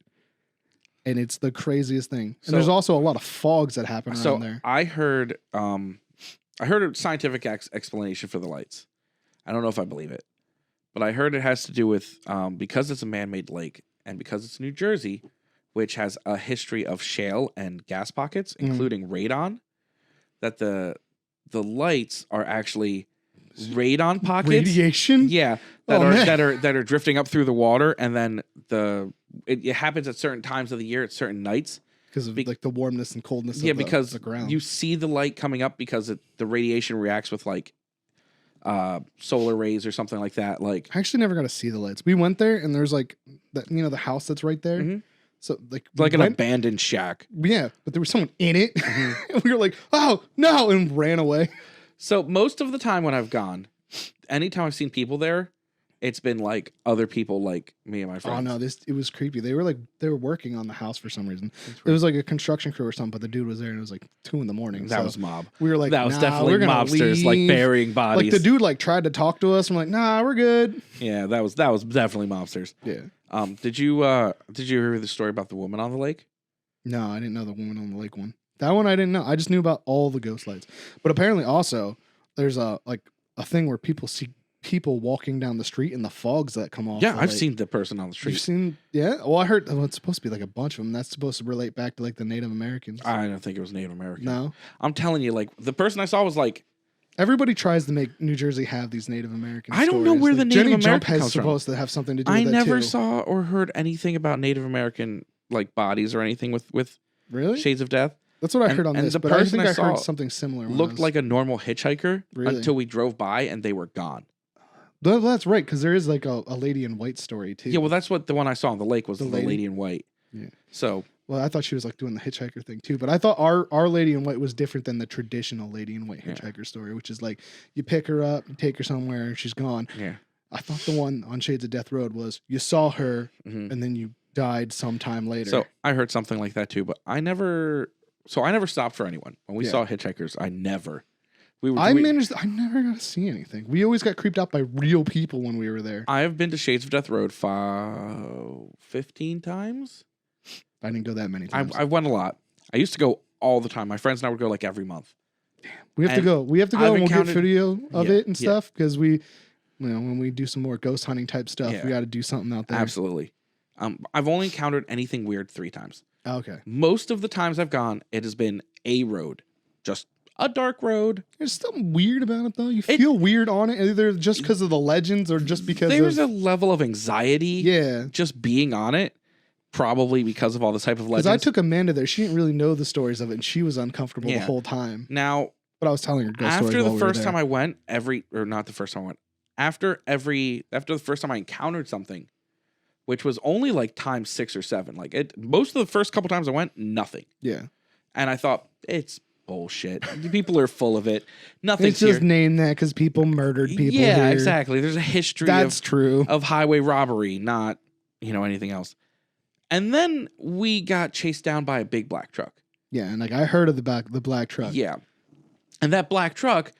B: And it's the craziest thing. And there's also a lot of fogs that happen around there.
A: I heard a scientific explanation for the lights. I don't know if I believe it, but I heard it has to do with because it's a man-made lake and because it's New Jersey, which has a history of shale and gas pockets, including radon, that the lights are actually radon pockets,
B: radiation.
A: Yeah, that are drifting up through the water, and then it happens at certain times of the year, at certain nights,
B: because of like the warmness and coldness.
A: Yeah,
B: of
A: because
B: the ground.
A: You see the light coming up because the radiation reacts with like solar rays or something like that. Like,
B: I actually never got to see the lights. We went there, and there's like that, the house that's right there.
A: Mm-hmm.
B: So like
A: an abandoned shack.
B: Yeah, but there was someone in it. And we were like, "Oh no!" and ran away.
A: So most of the time when I've gone, anytime I've seen people there, it's been like other people, like me and my friends.
B: Oh no, it was creepy. They were working on the house for some reason. It was like a construction crew or something, but the dude was there, and it was like 2 a.m.
A: That was mob.
B: We were like,
A: that was definitely mobsters, like burying bodies.
B: Like the dude like tried to talk to us. I'm like, nah, we're good.
A: Yeah, that was definitely mobsters.
B: Yeah.
A: Did you hear the story about the woman on the lake?
B: No, I didn't know the woman on the lake one. That one I didn't know. I just knew about all the ghost lights. But apparently also there's a thing where people see people walking down the street and the fogs that come off.
A: Yeah, I've seen the person on the street.
B: You've seen? Yeah. Well, I heard it's supposed to be like a bunch of them. That's supposed to relate back to like the Native Americans.
A: I don't think it was Native American.
B: No.
A: I'm telling you, like the person I saw was like.
B: Everybody tries to make New Jersey have these Native American
A: I don't know where the Native
B: Jenny
A: American
B: Jump has
A: comes
B: supposed
A: from.
B: to have something to do with that too.
A: I never saw or heard anything about Native American like bodies or anything with
B: really
A: Shades of Death.
B: That's what I heard on
A: and
B: this,
A: the
B: but I
A: person
B: think
A: I
B: I
A: saw
B: heard something similar.
A: Looked like a normal hitchhiker
B: Really?
A: until we drove by and they were gone.
B: Well, that's right, because there is like a lady in white story too.
A: Yeah, well, that's what the one I saw on the lake was the lady in white.
B: Yeah.
A: So.
B: Well, I thought she was like doing the hitchhiker thing too, but I thought our lady in white was different than the traditional lady in white hitchhiker story, which is like you pick her up, you take her somewhere, and she's gone.
A: Yeah.
B: I thought the one on Shades of Death Road was you saw her and then you died sometime later.
A: So I heard something like that too, but I never stopped for anyone. When we saw hitchhikers, I never got to see anything. We always got creeped out by real people when we were there. I have been to Shades of Death Road 15 times.
B: I didn't go that many times.
A: I went a lot. I used to go all the time. My friends and I would go like every month.
B: Damn. We have to go. We have to go and we'll get video of it and stuff because when we do some more ghost hunting type stuff, we got to do something out there.
A: Absolutely. I've only encountered anything weird 3 times.
B: Okay.
A: Most of the times I've gone, it has been a road. Just a dark road.
B: There's something weird about it though. You feel weird on it, either just because of the legends or just because
A: there's a level of anxiety.
B: Yeah.
A: Just being on it. Probably because of all the type of legends.
B: Because I took Amanda there. She didn't really know the stories of it, and she was uncomfortable the whole time.
A: Now,
B: but I was telling her ghost stories
A: after the
B: while
A: first
B: we were
A: time I went, after the first time I encountered something, which was only like times 6 or 7. Like most of the first couple times I went, nothing.
B: Yeah.
A: And I thought, it's bullshit. People are full of it. Nothing's
B: here. It's just
A: here.
B: named that because people murdered people.
A: Yeah,
B: here.
A: Exactly. There's a history.
B: That's true.
A: Of highway robbery, not anything else. And then we got chased down by a big black truck.
B: Yeah, and like I heard of the black truck.
A: Yeah. And that black truck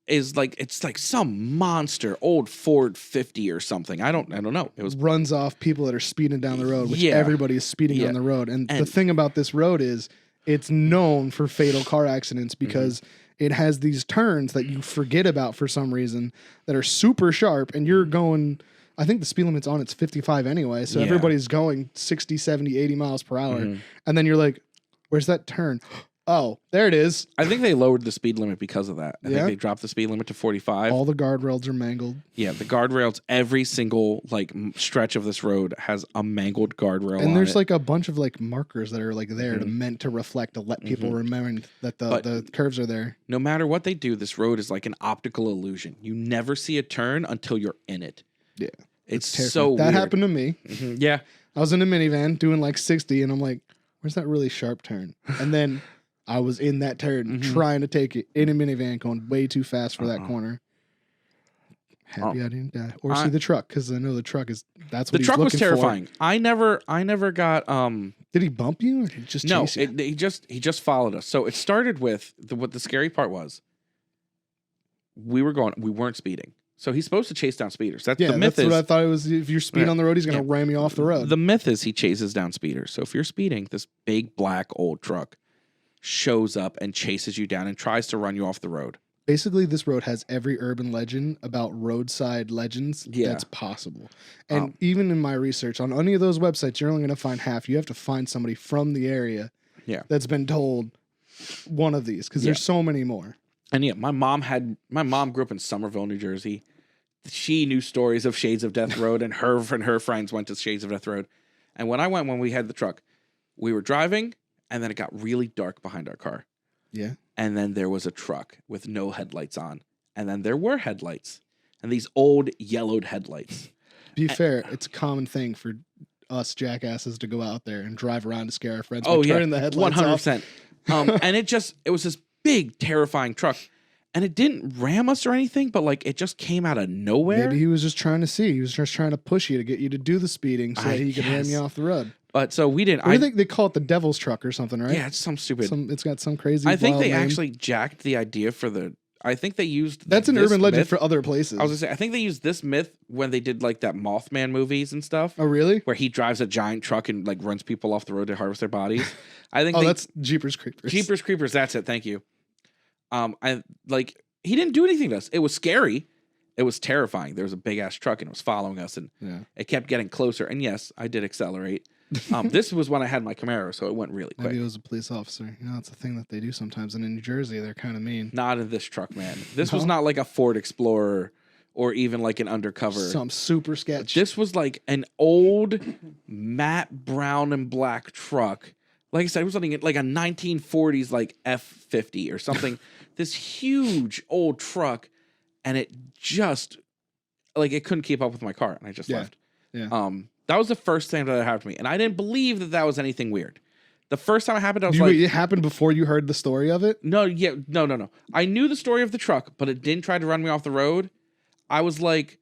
A: is like it's like some monster old Ford 50 or something. I don't know. It
B: runs off people that are speeding down the road, which everybody is speeding on the road. And the thing about this road is it's known for fatal car accidents because it has these turns that you forget about for some reason that are super sharp and you're going I think the speed limit's on it's 55 anyway, so everybody's going 60, 70, 80 miles per hour. And then you're like, where's that turn? Oh, there it is.
A: I think they lowered the speed limit because of that. I think they dropped the speed limit to 45.
B: All the guardrails are mangled.
A: Yeah, the guardrails, every single like stretch of this road has a mangled guardrail
B: and there's like a bunch of like markers that are like there meant to reflect, to let people remember that the curves are there.
A: No matter what they do, this road is like an optical illusion. You never see a turn until you're in it.
B: Yeah.
A: It's so
B: that
A: weird.
B: happened to me.
A: Yeah.
B: I was in a minivan doing like 60 and I'm like, where's that really sharp turn? And then I was in that turn trying to take it in a minivan going way too fast for that corner. Happy I didn't die. Or see the truck because I know the truck is that's what
A: the
B: he's
A: truck was
B: looking
A: terrifying.
B: For.
A: I never got
B: Did he bump you or did he just chase you?
A: No, he just followed us. So it started with what the scary part was. We weren't speeding. So he's supposed to chase down speeders. That's
B: Yeah,
A: the myth
B: that's what I
A: is.
B: thought it was. If you're speeding
A: Yeah.
B: on the road, he's going to
A: Yeah.
B: ram you off the road.
A: The myth is he chases down speeders. So if you're speeding, this big black old truck shows up and chases you down and tries to run you off the road.
B: Basically, this road has every urban legend about roadside legends that's possible. And even in my research on any of those websites, you're only going to find half. You have to find somebody from the area that's been told one of these because there's so many more.
A: And yeah, my mom grew up in Somerville, New Jersey. She knew stories of Shades of Death Road, and her friends went to Shades of Death Road. And when we had the truck, we were driving, and then it got really dark behind our car.
B: Yeah.
A: And then there was a truck with no headlights on. And then there were headlights. And these old yellowed headlights.
B: Be fair, it's a common thing for us jackasses to go out there and drive around to scare our friends.
A: Oh, yeah.
B: Turning the headlights
A: 100%. And it was this big, terrifying truck. And it didn't ram us or anything, but like it just came out of nowhere.
B: Maybe he was just trying to see. He was just trying to push you to get you to do the speeding so that he could ram you off the road.
A: But so we didn't.
B: I think they call it the Devil's Truck or something, right?
A: Yeah, it's some stupid.
B: It's got some crazy.
A: I think they
B: name.
A: actually jacked the idea for the. I think they used.
B: That's an urban legend
A: myth.
B: for other places.
A: I was gonna say. I think they used this myth when they did like that Mothman movies and stuff.
B: Oh, really?
A: Where he drives a giant truck and like runs people off the road to harvest their bodies. I think.
B: That's Jeepers Creepers.
A: Jeepers Creepers. That's it. Thank you. I like. He didn't do anything to us. It was scary. It was terrifying. There was a big ass truck and it was following us, and it kept getting closer. And yes, I did accelerate. This was when I had my Camaro, so it went really quick.
B: Maybe it was a police officer. You know, it's a thing that they do sometimes. And in New Jersey, they're kind of mean.
A: Not in this truck, man. This was not like a Ford Explorer or even like an undercover.
B: Some super sketch.
A: This was like an old matte brown and black truck. Like I said, it was something like a 1940s like F50 or something. This huge old truck, and it just like it couldn't keep up with my car, and I just left.
B: Yeah.
A: That was the first thing that happened to me, and I didn't believe that was anything weird. The first time it happened, I was like,
B: it happened before you heard the story of it?
A: No. I knew the story of the truck, but it didn't try to run me off the road. I was like,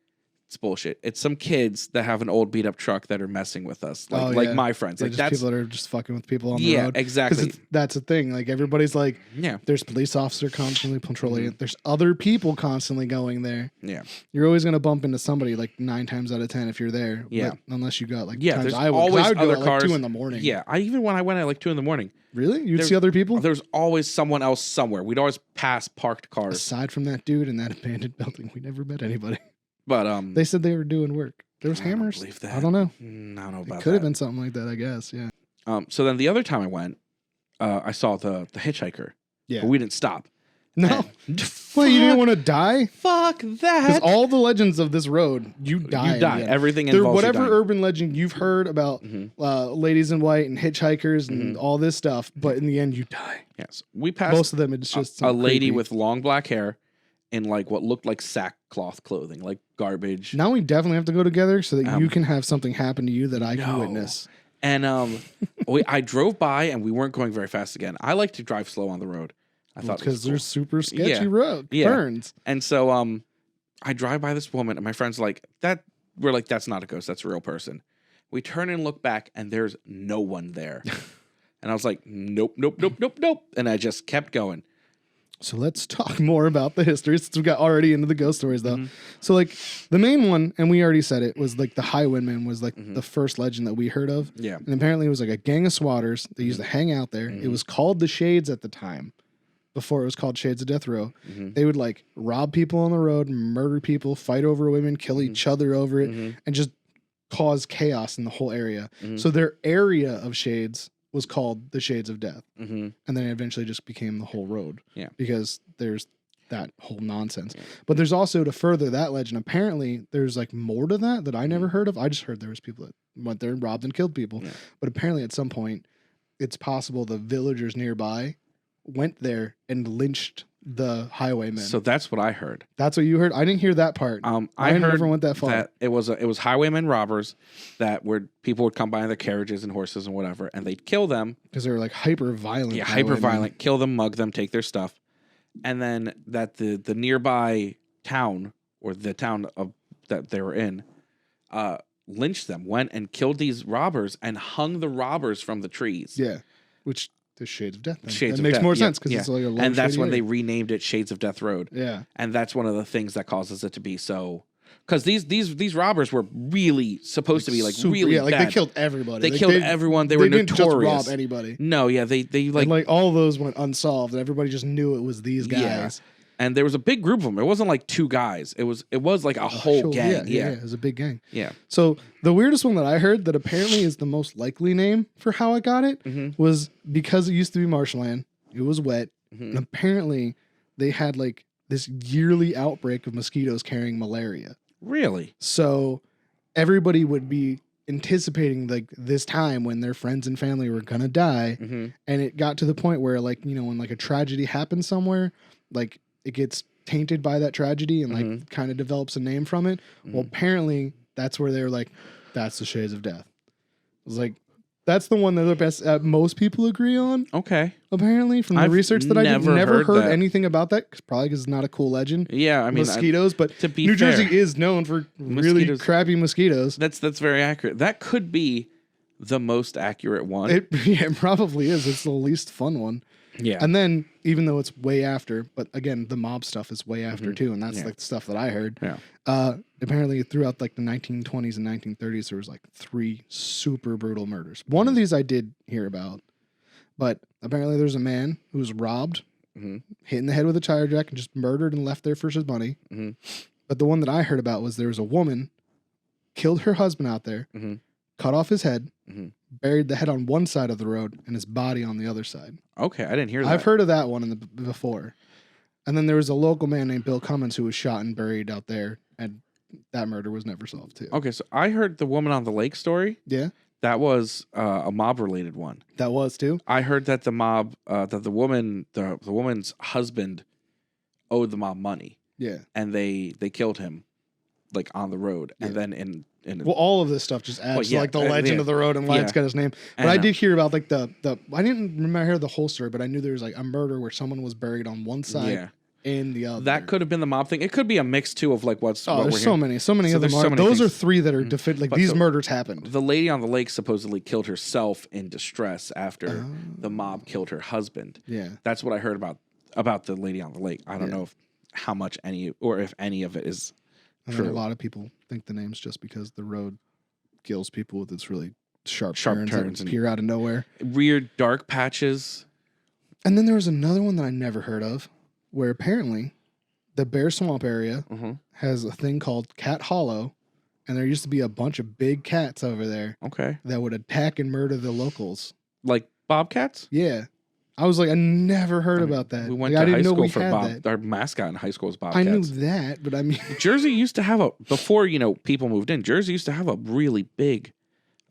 A: it's bullshit. It's some kids that have an old beat up truck that are messing with us, like my friends. Like
B: that's people that are just fucking with people on the road.
A: Yeah, exactly.
B: That's the thing. Like everybody's like, there's police officer constantly patrolling it. There's other people constantly going there.
A: Yeah,
B: you're always gonna bump into somebody like 9 times out of 10 if you're there.
A: Yeah,
B: unless you got like
A: there's always other cars.
B: Like 2 a.m.
A: Yeah, even when I went at like 2 a.m.
B: Really, you'd see other people.
A: There's always someone else somewhere. We'd always pass parked cars.
B: Aside from that dude in that abandoned building, we never met anybody.
A: But
B: they said they were doing work. There was hammers. I don't know.
A: I don't know about that.
B: It could have been something like that, I guess. Yeah.
A: So then the other time I went, I saw the hitchhiker.
B: Yeah.
A: But we didn't stop.
B: No. Well, you didn't want to die?
A: Fuck that.
B: Because all the legends of this road, you die.
A: You die. Everything involves
B: whatever
A: you dying.
B: urban legend you've heard about ladies in white and hitchhikers and all this stuff, but in the end you die.
A: Yes. We passed
B: most of them. It's just
A: a lady
B: creepy.
A: with long black hair in like what looked like sackcloth clothing, like garbage.
B: Now we definitely have to go together so that you can have something happen to you that I can witness.
A: And I drove by and we weren't going very fast again. I like to drive slow on the road. I thought
B: because
A: cool.
B: there's super sketchy road turns.
A: And so I drive by this woman and my friend's like, we're like, that's not a ghost, that's a real person. We turn and look back and there's no one there. And I was like, nope. And I just kept going.
B: So let's talk more about the history since we got already into the ghost stories though. So like the main one, and we already said it, was like the Highwayman was like the first legend that we heard of.
A: Yeah.
B: And apparently it was like a gang of swatters that used to hang out there. It was called the Shades at the time. Before it was called Shades of Death Row. They would like rob people on the road, murder people, fight over women, kill each other over it, and just cause chaos in the whole area. So their area of Shades was called the Shades of Death. And then it eventually just became the whole road.
A: Yeah.
B: Because there's that whole nonsense. Yeah. But there's also, to further that legend, apparently there's like more to that I never heard of. I just heard there was people that went there and robbed and killed people. Yeah. But apparently at some point, it's possible the villagers nearby went there and lynched the highwaymen.
A: So that's what I heard.
B: That's what you heard? I didn't hear that part.
A: I heard
B: never went that far.
A: That it was highwaymen robbers that people would come by in their carriages and horses and whatever, and they'd kill them
B: because they were like hyper violent.
A: Yeah, hyper violent. Kill them, mug them, take their stuff, and then that the nearby town or the town that they were in, lynched them. Went and killed these robbers and hung the robbers from the trees.
B: Yeah, which The Shades of Death. Then.
A: Shades
B: that
A: of
B: makes
A: Death,
B: more
A: yeah,
B: sense because
A: yeah.
B: it's like a low
A: And that's
B: shady
A: when they
B: area.
A: renamed it Shades of Death Road.
B: Yeah.
A: And that's one of the things that causes it to be so. Because these robbers were really supposed to be like
B: super,
A: really
B: like
A: bad.
B: they killed everybody.
A: They killed everyone. They were
B: didn't
A: notorious.
B: just rob anybody.
A: No, yeah, they like,
B: And like all those went unsolved, and everybody just knew it was these guys.
A: Yeah. And there was a big group of them. It wasn't like two guys. It was like a whole gang. Yeah.
B: It was a big gang.
A: Yeah.
B: So the weirdest one that I heard that apparently is the most likely name for how I got it was because it used to be marshland. It was wet, and apparently they had like this yearly outbreak of mosquitoes carrying malaria.
A: Really?
B: So everybody would be anticipating like this time when their friends and family were gonna die, and it got to the point where like when like a tragedy happens somewhere, like it gets tainted by that tragedy and like kind of develops a name from it. Well, apparently that's where they're like, that's the Shades of Death. It was like, that's the one that the best most people agree on.
A: Okay.
B: Apparently, from the
A: I've
B: research that I did, never heard
A: that.
B: anything about that. Probably because it's not a cool legend.
A: Yeah, I mean
B: mosquitoes, but
A: to be
B: New
A: fair,
B: Jersey is known for really crappy mosquitoes.
A: That's very accurate. That could be the most accurate one.
B: It probably is. It's the least fun one.
A: Yeah.
B: And then, even though it's way after, but again, the mob stuff is way after too, and that's like the stuff that I heard.
A: Yeah.
B: Apparently, throughout like the 1920s and 1930s, there was like 3 super brutal murders. One of these I did hear about, but apparently there's a man who was robbed, hit in the head with a tire jack, and just murdered and left there for his money. But the one that I heard about was there was a woman killed her husband out there, cut off his head, buried the head on one side of the road and his body on the other side.
A: Okay, I didn't hear that.
B: I've heard of that one before. And then there was a local man named Bill Cummins who was shot and buried out there, and that murder was never solved too.
A: Okay, so I heard the woman on the lake story.
B: Yeah,
A: that was a mob-related one.
B: That was too.
A: I heard that the mob, that the woman's husband owed the mob money.
B: Yeah,
A: and they killed him, like on the road, and then in
B: well, all of this stuff just adds to like the legend of the road and why it's got his name. But I did hear about like the I didn't remember the whole story, but I knew there was like a murder where someone was buried on one side and the other.
A: That could have been the mob thing. It could be a mix too of like what's.
B: Oh,
A: what
B: there's so many of them.
A: So
B: those are 3 that are like these murders happened.
A: The lady on the lake supposedly killed herself in distress after the mob killed her husband.
B: Yeah,
A: that's what I heard about the lady on the lake. I don't know how much if any of it is true.
B: A lot of people think the name's just because the road kills people with its really sharp turns that appear out of nowhere.
A: Weird dark patches.
B: And then there was another one that I never heard of, where apparently the Bear Swamp area has a thing called Cat Hollow, and there used to be a bunch of big cats over there.
A: Okay.
B: That would attack and murder the locals.
A: Like bobcats?
B: Yeah. I was like, I never heard about that.
A: We went to high school for Bob. Our mascot in high school was bobcats.
B: I knew that, but I mean,
A: Jersey used to have before people moved in. Jersey used to have a really big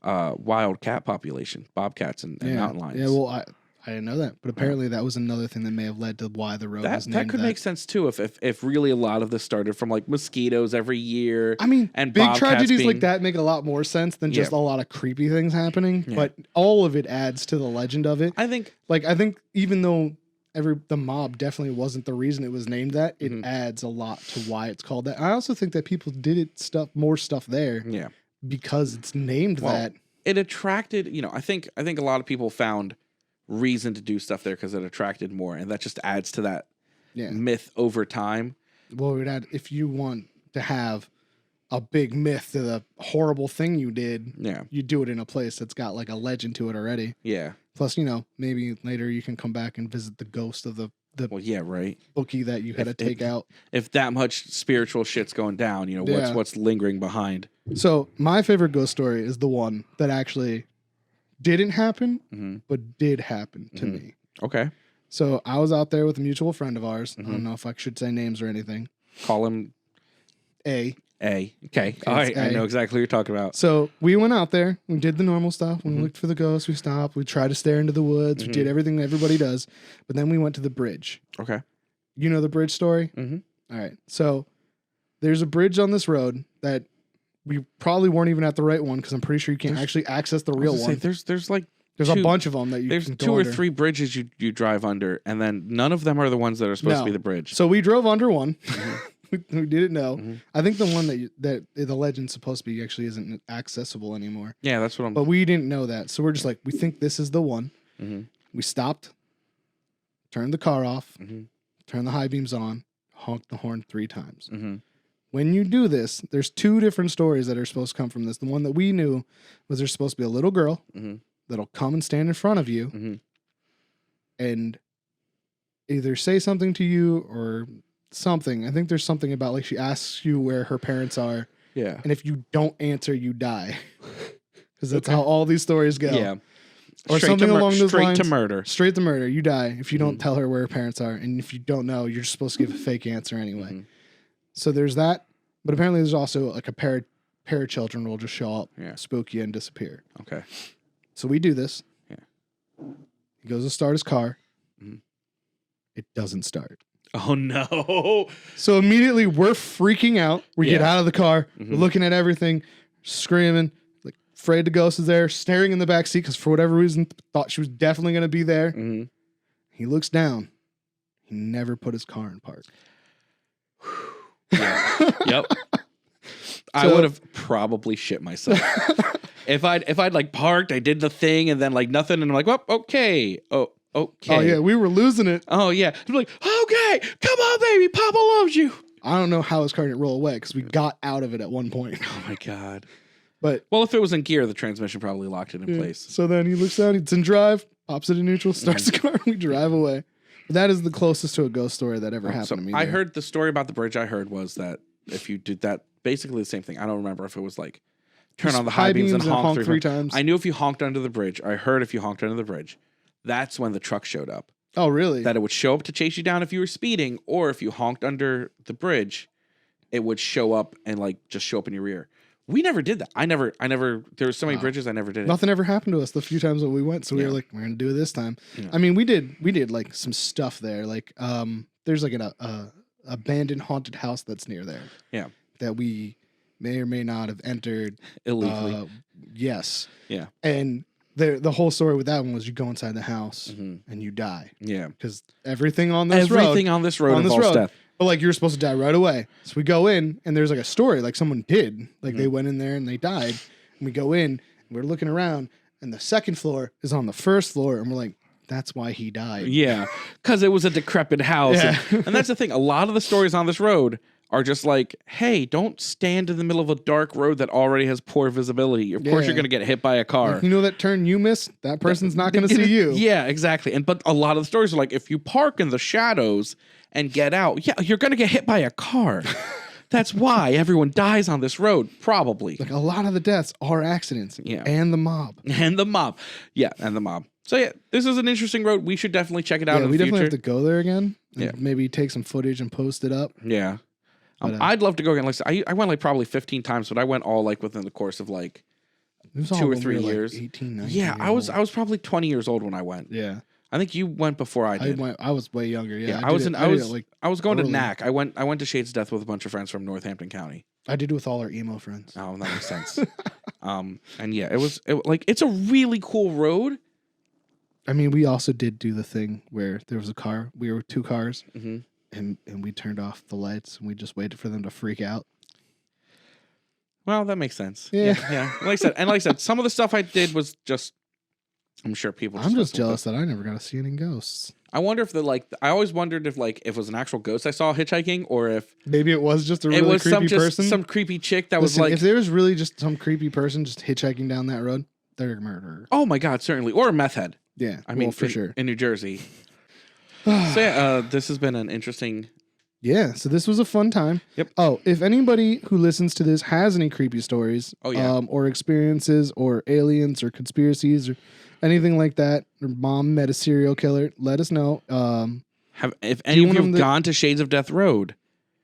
A: wild cat population, bobcats and mountain lions.
B: Yeah, well, I didn't know that, but apparently that was another thing that may have led to why the road was named
A: that. Could make sense too if really a lot of this started from like mosquitoes every year.
B: I mean,
A: and
B: big tragedies like that make a lot more sense than just a lot of creepy things happening. Yeah. But all of it adds to the legend of it. I think even though the mob definitely wasn't the reason it was named that, it adds a lot to why it's called that. I also think that people did more stuff there. Yeah, because it's named that.
A: It attracted. I think a lot of people found reason to do stuff there because it attracted more, and that just adds to that myth over time.
B: Well, it would add, if you want to have a big myth to the horrible thing you did, you do it in a place that's got like a legend to it already. Yeah. Plus, maybe later you can come back and visit the ghost of the bookie that you had to take out.
A: If that much spiritual shit's going down, what's lingering behind.
B: So my favorite ghost story is the one that actually didn't happen, but did happen to me. Okay. So I was out there with a mutual friend of ours. I don't know if I should say names or anything.
A: Call him
B: A.
A: Okay. All right. I know exactly what you're talking about.
B: So we went out there. We did the normal stuff. We looked for the ghosts. We stopped. We tried to stare into the woods. We did everything everybody does. But then we went to the bridge. Okay. You know the bridge story? All right. So there's a bridge on this road that we probably weren't even at the right one because I'm pretty sure you can't actually access the real one.
A: There's
B: a bunch of them that you
A: there's
B: can
A: two or three bridges you drive under, and then none of them are the ones that are supposed to be the bridge.
B: So we drove under one. We didn't know. I think the one that the legend's supposed to be actually isn't accessible anymore.
A: Yeah, that's what I'm.
B: But we didn't know that, so we're just like, we think this is the one. We stopped, turned the car off,
A: Mm-hmm.
B: turned the high beams on, honked the horn 3 times.
A: Mm-hmm.
B: When you do this, there's 2 different stories that are supposed to come from this. The one that we knew was there's supposed to be a little girl
A: Mm-hmm.
B: that'll come and stand in front of you
A: Mm-hmm.
B: and either say something to you or something. I think there's something about like she asks you where her parents are,
A: Yeah.
B: and if you don't answer, you die. Because that's how all these stories go.
A: Yeah.
B: Or something along those
A: straight
B: lines.
A: to murder.
B: Straight to murder. You die if you don't tell her where her parents are, and if you don't know, you're supposed to give a fake answer anyway.
A: Mm-hmm.
B: So there's that, but apparently there's also like a pair of children will just show up, spook you, and disappear.
A: Okay.
B: So we do this.
A: Yeah.
B: He goes to start his car.
A: Mhm.
B: It doesn't start.
A: Oh no.
B: So immediately we're freaking out. We get out of the car,
A: Mhm.
B: we're looking at everything, screaming, like afraid the ghost is there, staring in the back seat because for whatever reason thought she was definitely going to be there.
A: Mm-hmm.
B: He looks down. He never put his car in park.
A: Yeah. Yep. I would have probably shit myself. If I'd like parked, I did the thing and then like nothing and I'm like, well, okay. Oh, okay.
B: Oh yeah, we were losing it.
A: Oh yeah. I'm like, okay, come on, baby. Papa loves you.
B: I don't know how his car didn't roll away because we got out of it at one point.
A: Oh my God.
B: But
A: well, if it was in gear, the transmission probably locked it in place.
B: So then he looks down, it's in drive, pops it in neutral, starts the car, and we drive away. But that is the closest to a ghost story that ever happened
A: So
B: to me.
A: I
B: there.
A: heard the story about the bridge. I heard was that if you did that, basically the same thing. I don't remember if it was like turn on the high beams and honk 3
B: times.
A: I knew if you honked under the bridge. I heard if you honked under the bridge, that's when the truck showed up.
B: Oh, really?
A: That it would show up to chase you down if you were speeding, or if you honked under the bridge, it would show up and like just show up in your rear. We never did that. I never. There were so many bridges. I never did it.
B: Nothing ever happened to us the few times that we went. So we were like, we're gonna do it this time.
A: Yeah.
B: I mean, we did like some stuff there. Like, there's like an abandoned haunted house that's near there.
A: Yeah.
B: That we may or may not have entered
A: Illegally.
B: Yes.
A: Yeah.
B: And the whole story with that one was you go inside the house
A: Mm-hmm.
B: and you die.
A: Yeah.
B: Because everything on this road
A: involves death.
B: But like you're supposed to die right away. So we go in and there's like a story like someone did. Like they went in there and they died. And we go in and we're looking around and the second floor is on the first floor and we're like, that's why he died.
A: Yeah. Because it was a decrepit house.
B: Yeah.
A: And that's the thing. A lot of the stories on this road are just like, hey, don't stand in the middle of a dark road that already has poor visibility. Of course, you're going to get hit by a car.
B: Like, you know that turn you missed? That person's not going to see you.
A: Yeah, exactly. But a lot of the stories are like, if you park in the shadows and get out, yeah, you're going to get hit by a car. That's why everyone dies on this road, probably.
B: Like a lot of the deaths are accidents.
A: Yeah.
B: And the mob.
A: And the mob. Yeah, and the mob. So yeah, this is an interesting road. We should definitely check it out in the
B: we
A: future.
B: definitely have to go there again. And
A: Yeah.
B: maybe take some footage and post it up.
A: Yeah.
B: But,
A: I'd love to go again. Like I went like probably 15 times, but I went all like within the course of like
B: It was all
A: 2 or
B: when
A: 3
B: we were,
A: years.
B: Like 18, 19
A: yeah,
B: years
A: I was probably 20 years old when I went.
B: Yeah.
A: I think you went before I did.
B: I was way younger. Yeah.
A: I was going to
B: early.
A: NAC. I went to Shades of Death with a bunch of friends from Northampton County.
B: I did with all our emo friends.
A: Oh, that makes sense. And yeah, it's a really cool road.
B: I mean, we also did do the thing where there was a car. We were 2 cars,
A: Mm-hmm.
B: and we turned off the lights and we just waited for them to freak out.
A: Well, that makes sense.
B: Yeah.
A: Yeah. Like I said, some of the stuff I did was just. I'm sure people.
B: I'm just jealous that I never got to see any ghosts.
A: I wonder if I always wondered if it was an actual ghost I saw hitchhiking, or if
B: Maybe it was just a really creepy person.
A: some creepy chick that
B: Listen,
A: was like,
B: if there was really just some creepy person just hitchhiking down that road, they're a murderer.
A: oh my god, certainly, or a meth head.
B: Yeah,
A: I mean,
B: for sure.
A: in New Jersey. So yeah, this has been an interesting.
B: Yeah, so this was a fun time.
A: Yep.
B: Oh, if anybody who listens to this has any creepy stories, or experiences, or aliens, or conspiracies, or anything like that, or mom met a serial killer, let us know.
A: If any of you have gone to Shades of Death Road,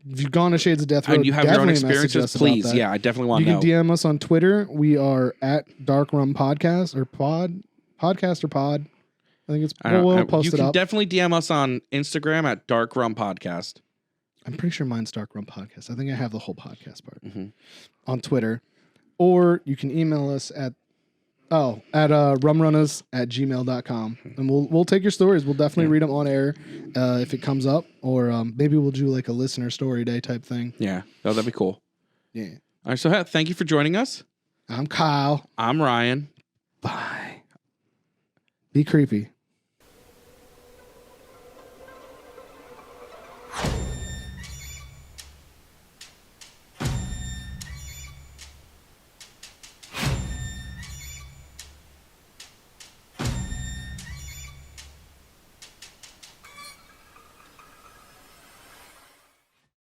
B: if you've gone to Shades of Death Road,
A: and you have your own
B: definitely message
A: experiences,
B: us about
A: please,
B: that.
A: yeah, I definitely want to know.
B: You can DM us on Twitter. We are at Dark Rum Podcast or Podcast or Pod. I think it's we'll post it up.
A: You can definitely DM us on Instagram at Dark Rum Podcast.
B: I'm pretty sure mine's Dark Rum Podcast. I think I have the whole podcast part
A: Mm-hmm.
B: on Twitter. Or you can email us at rumrunnas@gmail.com. And we'll take your stories. We'll definitely read them on air if it comes up. Or maybe we'll do like a listener story day type thing.
A: Yeah, that'd be cool.
B: Yeah.
A: All right, so thank you for joining us.
B: I'm Kyle.
A: I'm Ryan.
B: Bye. Be creepy.